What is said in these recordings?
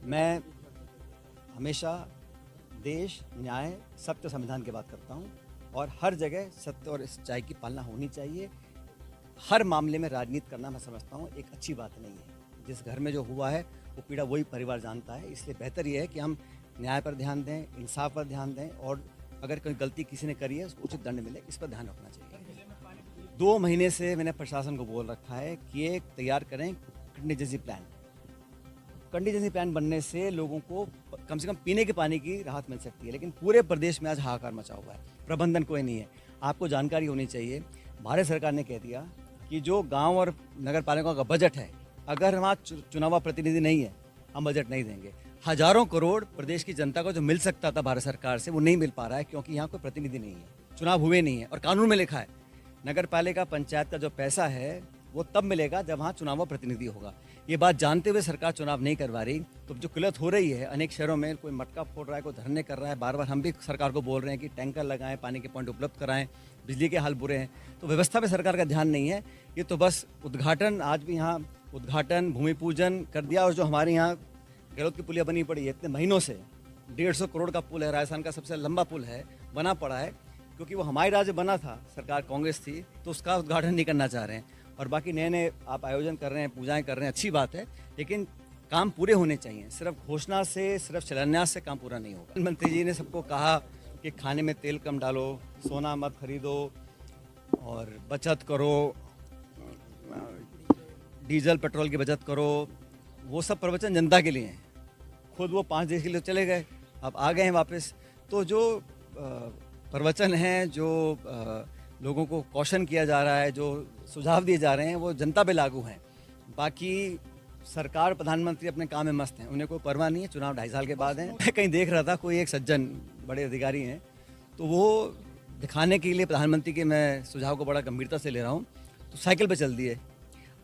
मैं हमेशा देश, न्याय, सत्य, संविधान की बात करता हूँ और हर जगह सत्य और सच्चाई की पालना होनी चाहिए। हर मामले में राजनीति करना मैं समझता हूँ एक अच्छी बात नहीं है। जिस घर में जो हुआ है वो पीड़ा वही परिवार जानता है, इसलिए बेहतर ये है कि हम न्याय पर ध्यान दें, इंसाफ पर ध्यान दें और अगर कोई गलती किसी ने करी है उसको उचित दंड मिले, इस पर ध्यान रखना चाहिए। 2 महीने से मैंने प्रशासन को बोल रखा है कि एक तैयार करें कंटीजेंसी प्लान। कंटीजेंसी प्लान बनने से लोगों को कम से कम पीने के पानी की राहत मिल सकती है, लेकिन पूरे प्रदेश में आज हाहाकार मचा हुआ है, प्रबंधन कोई नहीं है। आपको जानकारी होनी चाहिए, भारत सरकार ने कह दिया कि जो गांव और नगर पालिका का बजट है, अगर वहाँ चुनावा प्रतिनिधि नहीं है, हम बजट नहीं देंगे। हजारों करोड़ प्रदेश की जनता को जो मिल सकता था भारत सरकार से, वो नहीं मिल पा रहा है क्योंकि यहाँ कोई प्रतिनिधि नहीं है, चुनाव हुए नहीं है। और कानून में लिखा है नगर पालिका पंचायत का जो पैसा है वो तब मिलेगा जब वहाँ चुनाव प्रतिनिधि होगा। ये बात जानते हुए सरकार चुनाव नहीं करवा रही, तो जो किल्लत हो रही है अनेक शहरों में, कोई मटका फोड़ रहा है, कोई धरने कर रहा है। बार बार हम भी सरकार को बोल रहे हैं कि टैंकर लगाएं, पानी के पॉइंट उपलब्ध कराएं, बिजली के हाल बुरे हैं, तो व्यवस्था पे सरकार का ध्यान नहीं है। ये तो बस उद्घाटन, आज भी यहाँ उद्घाटन, भूमि पूजन कर दिया। और जो हमारे यहाँ गहलोत की पुलिया बनी पड़ी है इतने महीनों से, 150 करोड़ का पुल है, राजस्थान का सबसे लंबा पुल है, बना पड़ा है, क्योंकि वो हमारे राज्य बना था, सरकार कांग्रेस थी, तो उसका उद्घाटन नहीं करना चाह रहे हैं। और बाकी नए नए आप आयोजन कर रहे हैं, पूजाएं कर रहे हैं, अच्छी बात है, लेकिन काम पूरे होने चाहिए। सिर्फ घोषणा से, सिर्फ शिलान्यास से काम पूरा नहीं होगा। प्रधानमंत्री जी ने सबको कहा कि खाने में तेल कम डालो, सोना मत खरीदो और बचत करो, डीजल पेट्रोल की बचत करो। वो सब प्रवचन जनता के लिए हैं, खुद वो 5 देश के लिए चले गए, अब आ गए हैं वापस। तो जो प्रवचन हैं, जो लोगों को कौशन किया जा रहा है, जो सुझाव दिए जा रहे हैं, वो जनता पे लागू हैं। बाकी सरकार, प्रधानमंत्री अपने काम में मस्त हैं, उन्हें कोई परवाह नहीं है। चुनाव 2.5 साल के बाद है। मैं कहीं देख रहा था, कोई एक सज्जन बड़े अधिकारी हैं, तो वो दिखाने के लिए प्रधानमंत्री के मैं सुझाव को बड़ा गंभीरता से ले रहा हूँ, तो साइकिल पर चल दिए।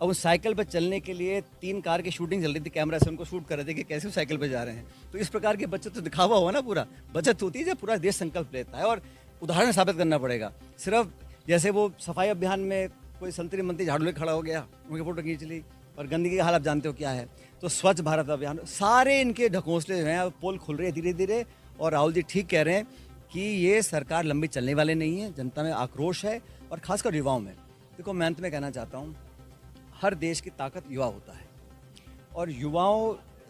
अब उस साइकिल पर चलने के लिए 3 कार की शूटिंग चल रही थी, कैमरा से उनको शूट कर रहे थे कि कैसे वो साइकिल पर जा रहे हैं। तो इस प्रकार की बचत तो दिखावा हुआ ना, पूरा बचत होती है जब पूरा देश संकल्प लेता है, और उदाहरण साबित करना पड़ेगा। सिर्फ जैसे वो सफाई अभियान में कोई संतरी मंत्री झाड़ू लेकर खड़ा हो गया, उनकी फोटो खींच ली, और गंदगी का हाल आप जानते हो क्या है। तो स्वच्छ भारत अभियान, सारे इनके ढकोसले जो हैं, पोल खुल रहे हैं धीरे धीरे। और राहुल जी ठीक कह रहे हैं कि ये सरकार लंबी चलने वाले नहीं है, जनता में आक्रोश है, और खासकर युवाओं में। देखो, मैं अंत में कहना चाहता हूँ, हर देश की ताकत युवा होता है, और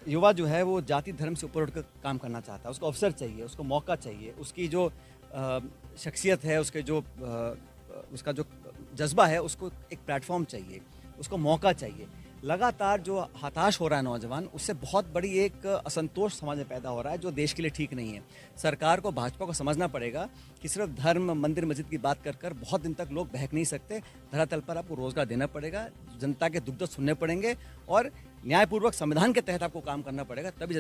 युवा जो है वो जाति धर्म से ऊपर उठकर काम करना चाहता है। उसको अवसर चाहिए, उसको मौका चाहिए, उसकी जो शख्सियत है, उसका जो जज्बा है, उसको एक प्लेटफॉर्म चाहिए, उसको मौका चाहिए। लगातार जो हताश हो रहा है नौजवान, उससे बहुत बड़ी एक असंतोष समाज में पैदा हो रहा है, जो देश के लिए ठीक नहीं है। सरकार को, भाजपा को समझना पड़ेगा कि सिर्फ धर्म, मंदिर मस्जिद की बात कर कर बहुत दिन तक लोग बहक नहीं सकते। धरातल पर आपको रोजगार देना पड़ेगा, जनता के दुख दर्द सुनने पड़ेंगे, और न्यायपूर्वक संविधान के तहत आपको काम करना पड़ेगा, तभी